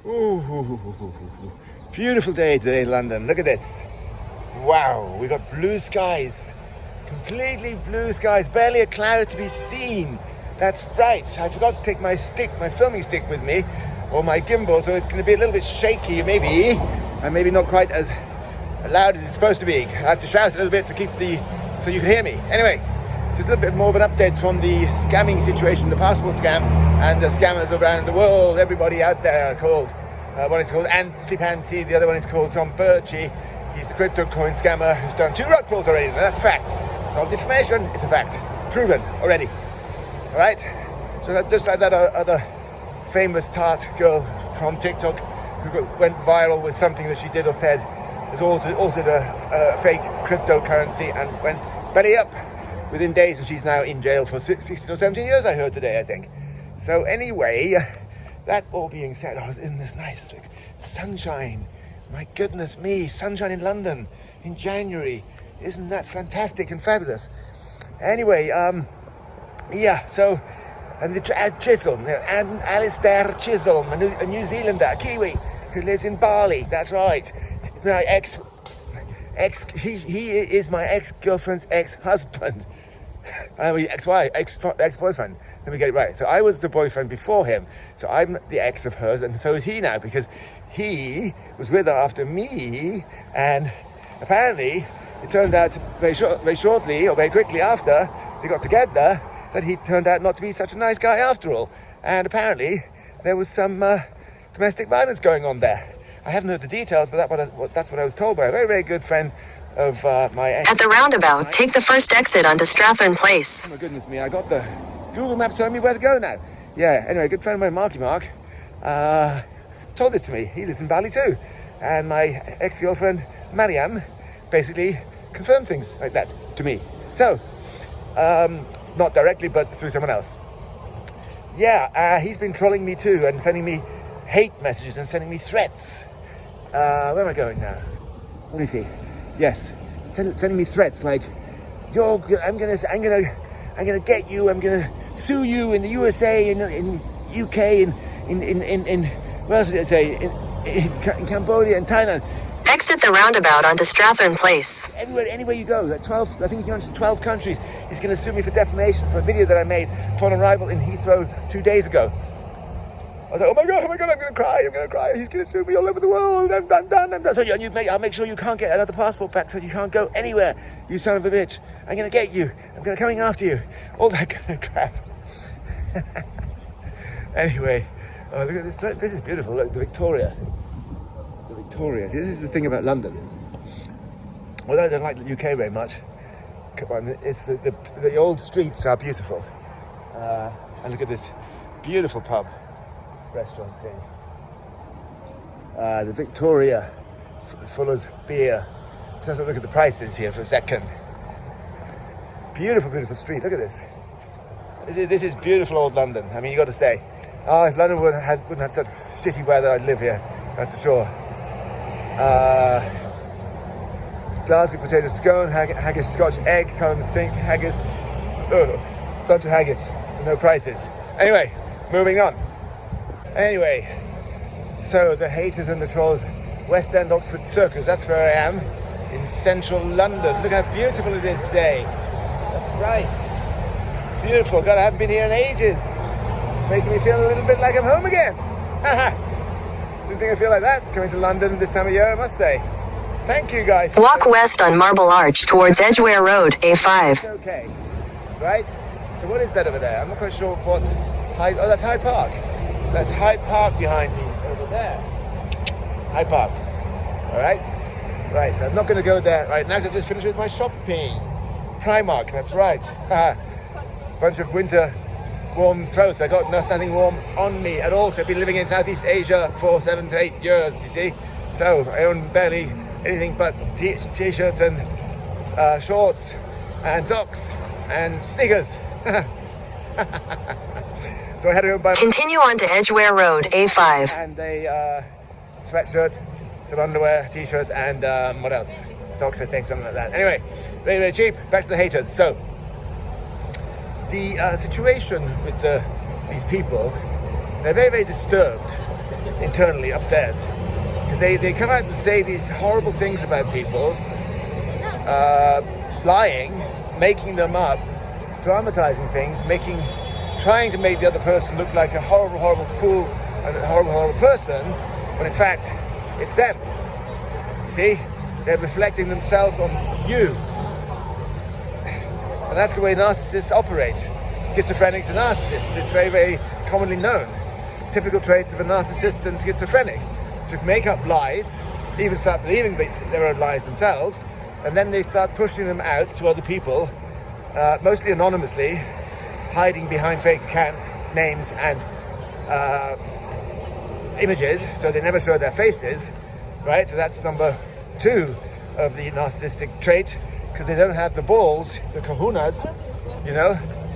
Ooh, beautiful day today in London. Look at this. Wow, we got blue skies. Completely blue skies. Barely a cloud to be seen. That's right. I forgot to take my filming stick with me, or my gimbal, so it's going to be a little bit shaky maybe, and maybe not quite as loud as it's supposed to be. I have to shout a little bit to so you can hear me. Anyway, just a little bit more of an update from the scamming situation, the passport scam, and the scammers around the world. Everybody out there are called, one is called ANTZ, the other one is called John Birchie. He's the crypto coin scammer who's done 2 rug pulls already. Now that's a fact. Not defamation, it's a fact. Proven already. Alright? So that, just like that other famous tart girl from TikTok who went viral with something that she did or said, was also a fake cryptocurrency and went belly up within days, and she's now in jail for 16 or 17 years, I heard today, I think. So anyway, that all being said, I was in this nice sunshine. My goodness me, sunshine in London in January. Isn't that fantastic and fabulous? Anyway, so, and Chisholm, and Alistair Chisholm, a New Zealander, a Kiwi, who lives in Bali, that's right. He's my he is my ex-girlfriend's ex-husband. Ex-boyfriend. Let me get it right. So I was the boyfriend before him. So I'm the ex of hers, and so is he now, because he was with her after me, and apparently it turned out very shortly, or very quickly after they got together, that he turned out not to be such a nice guy after all. And apparently there was some domestic violence going on there. I haven't heard the details, but that's what I was told by a very, very good friend of my ex. At the roundabout, take the first exit onto Strathern Place. Oh my goodness me, I got the Google Maps telling me where to go now. Yeah, anyway, a good friend of mine, Mark, told this to me. He lives in Bali too. And my ex-girlfriend, Mariam, basically confirmed things like that to me. So, not directly, but through someone else. Yeah, he's been trolling me too and sending me hate messages and sending me threats. Where am I going now? Let me see. Yes, sending me threats like, I'm gonna get you. I'm gonna sue you in the USA, in UK, in where else did I say? In Cambodia and Thailand. Exit the roundabout onto Strathern Place. Anywhere you go, like 12, I think he mentioned 12 countries. He's going to sue me for defamation for a video that I made upon arrival in Heathrow 2 days ago. I was like, oh my god, I'm going to cry. He's going to sue me all over the world. I'm done. So I'll make sure you can't get another passport back, so you can't go anywhere, you son of a bitch. I'm going to get you. I'm coming after you. All that kind of crap. Anyway, look at this. This is beautiful. Look, the Victoria. See, this is the thing about London. Although I don't like the UK very much, come on, it's the old streets are beautiful. And look at this beautiful pub, restaurant thing. The Victoria, Fuller's beer. So let's look at the prices here for a second. Beautiful street. Look at this. This is beautiful old London. I mean, you got to say, if London wouldn't have such shitty weather, I'd live here. That's for sure. Glasgow potato scone, haggis Scotch egg, currant sink, haggis, bunch of haggis, no prices. Anyway, moving on. Anyway, so the haters and the trolls, West End Oxford Circus, that's where I am, in central London. Look how beautiful it is today. That's right. Beautiful. God, I haven't been here in ages. Making me feel a little bit like I'm home again. Didn't think I feel like that coming to London this time of year, I must say. Thank you guys. Walk west on Marble Arch towards Edgware Road, A5. Okay, right? So what is that over there? I'm not quite sure what. Oh, that's Hyde Park. That's Hyde Park behind me over there. Hyde Park. All right? Right, so I'm not going to go there right now. I've just finished with my shopping. Primark, that's right. Bunch of winter warm clothes. I got nothing warm on me at all. So I've been living in Southeast Asia for 7 to 8 years, you see. So I own barely anything but t-shirts and shorts and socks and sneakers. So I had to go buy. Continue on to Edgware Road, A5. And a sweatshirt, some underwear, t-shirts, and what else? Socks, I think, something like that. Anyway, very, very cheap. Back to the haters. So the situation with these people, they're very, very disturbed internally upstairs. Because they come out and say these horrible things about people, lying, making them up, dramatizing things, trying to make the other person look like a horrible, horrible fool and a horrible, horrible person, when in fact, it's them. You see? They're reflecting themselves on you. And that's the way narcissists operate. Schizophrenics and narcissists. It's very, very commonly known. Typical traits of a narcissist and schizophrenic. To make up lies, even start believing their own lies themselves, and then they start pushing them out to other people, mostly anonymously, hiding behind fake account names and images, so they never show their faces, right? So that's number 2 of the narcissistic trait, because they don't have the balls, the kahunas,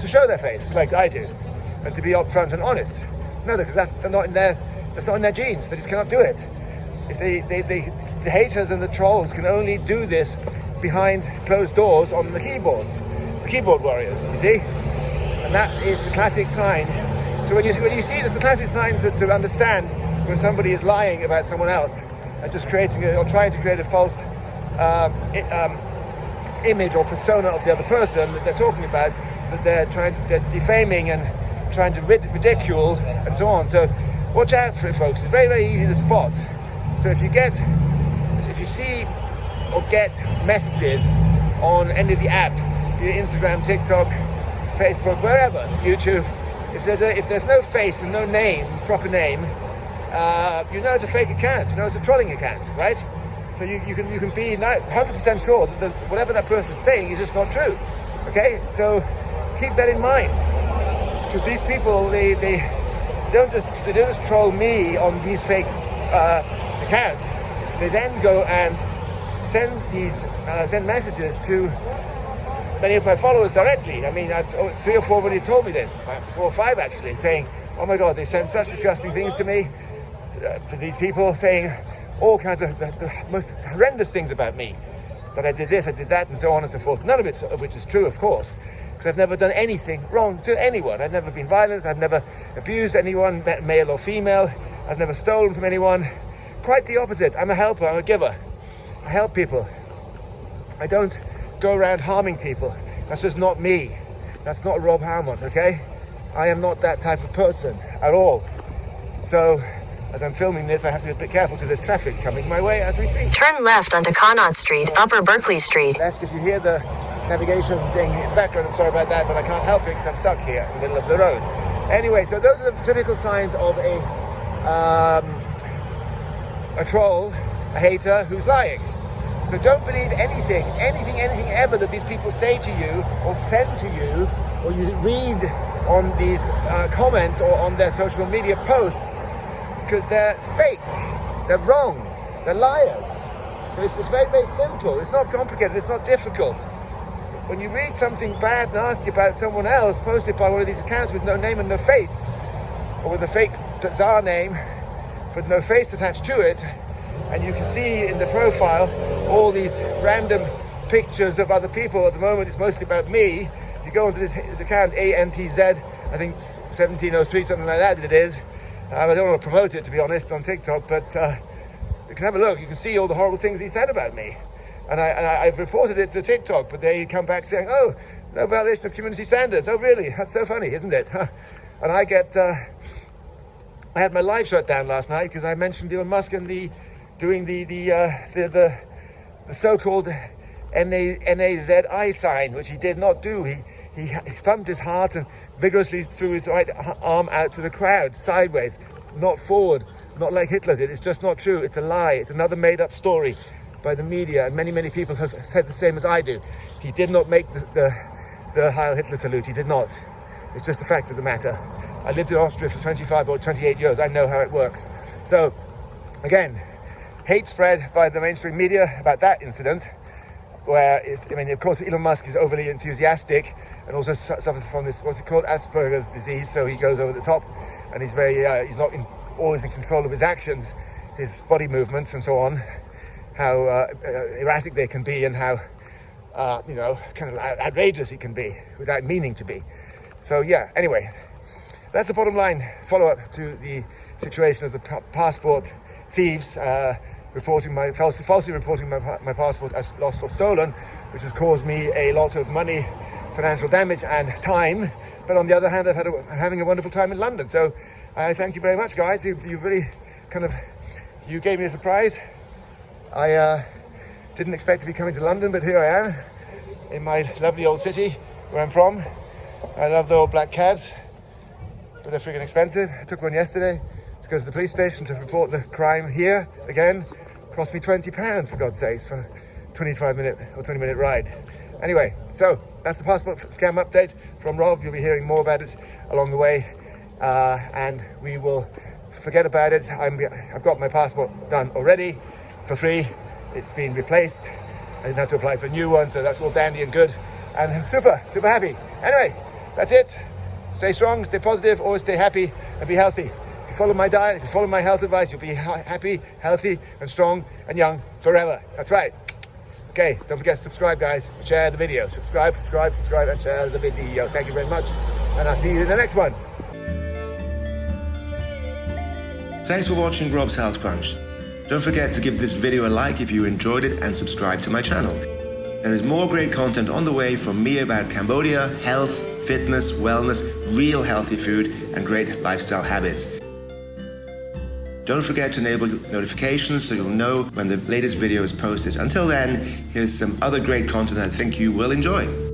to show their face like I do, and to be upfront and honest. No, because that's not in their genes. They just cannot do it. If the haters and the trolls can only do this behind closed doors on the keyboards, the keyboard warriors, you see? And that is the classic sign. So when you see it, it's the classic sign to understand when somebody is lying about someone else and just trying to create a false image or persona of the other person that they're talking about, that they're defaming and trying to ridicule and so on. So watch out for it, folks. It's very, very easy to spot. So if you see or get messages on any of the apps, be it Instagram, TikTok, Facebook, wherever, YouTube, if there's no face and no name, proper name, it's a fake account. It's a trolling account, right? So you can be 100% sure that whatever that person is saying is just not true. Okay, so keep that in mind, because these people they don't just troll me on these fake accounts. They then go and send messages to many of my followers directly. I mean, 3 or 4 already told me this, 4 or 5 actually, saying, "Oh my God, they send such disgusting things to me." To these people, saying all kinds of the most horrendous things about me, that I did this, I did that, and so on and so forth. None of it of which is true, of course, because I've never done anything wrong to anyone. I've never been violent. I've never abused anyone, male or female. I've never stolen from anyone. Quite the opposite. I'm a helper. I'm a giver. I help people. I don't go around harming people. That's just not me. That's not Rob Hammond, okay? I am not that type of person at all. So, as I'm filming this, I have to be a bit careful because there's traffic coming my way as we speak. Turn left onto Connaught Street, Upper Berkeley Street. Left, if you hear the navigation thing in the background, I'm sorry about that, but I can't help it because I'm stuck here in the middle of the road. Anyway, so those are the typical signs of a troll, a hater who's lying. So don't believe anything ever that these people say to you or send to you or you read on these comments or on their social media posts, because they're fake, they're wrong, they're liars. So it's very, very simple. It's not complicated, it's not difficult. When you read something bad, nasty about someone else posted by one of these accounts with no name and no face, or with a fake bizarre name but no face attached to it, and you can see in the profile all these random pictures of other people. At the moment it's mostly about me. You go onto this account, ANTZ, I think 1703, something like that it is. I don't want to promote it, to be honest, on TikTok, but you can have a look. You can see all the horrible things he said about me. And I've reported it to TikTok, but they come back saying, "Oh, no violation of community standards." Oh, really? That's so funny, isn't it? And I had my live shut down last night because I mentioned Elon Musk and doing the so-called NAZI sign, which he did not do. He thumped his heart and vigorously threw his right arm out to the crowd, sideways, not forward, not like Hitler did. It's just not true. It's a lie. It's another made-up story by the media, and many, many people have said the same as I do. He did not make the Heil Hitler salute. He did not. It's just a fact of the matter. I lived in Austria for 25 or 28 years. I know how it works. So, again, hate spread by the mainstream media about that incident, where of course, Elon Musk is overly enthusiastic and also suffers from this, what's it called, Asperger's disease. So he goes over the top, and he's he's not always in control of his actions, his body movements, and so on. How erratic they can be, and how kind of outrageous it can be without meaning to be. So yeah. Anyway, that's the bottom line follow-up to the situation of the passport thieves falsely reporting my passport as lost or stolen, which has caused me a lot of money, financial damage and time. But on the other hand, I'm having a wonderful time in London. So I thank you very much, guys. You've really you gave me a surprise. I didn't expect to be coming to London, but here I am in my lovely old city where I'm from. I love the old black cabs, but they're freaking expensive. I took one yesterday to go to the police station to report the crime here again. Cost me £20 for God's sakes for a 25-minute or 20-minute ride. Anyway, so that's the passport scam update from Rob. You'll be hearing more about it along the way, and we will forget about it. I've got my passport done already for free. It's been replaced. I didn't have to apply for a new one, so that's all dandy and good. And super happy. Anyway, that's it. Stay strong, stay positive, always stay happy and be healthy. If you follow my diet, if you follow my health advice, you'll be happy, healthy and strong and young forever. That's right. Okay, don't forget to subscribe, guys. Share the video. Subscribe and share the video. Thank you very much. And I'll see you in the next one. Thanks for watching Rob's Health Crunch. Don't forget to give this video a like if you enjoyed it and subscribe to my channel. There is more great content on the way from me about Cambodia, health, fitness, wellness, real healthy food and great lifestyle habits. Don't forget to enable notifications so you'll know when the latest video is posted. Until then, here's some other great content I think you will enjoy.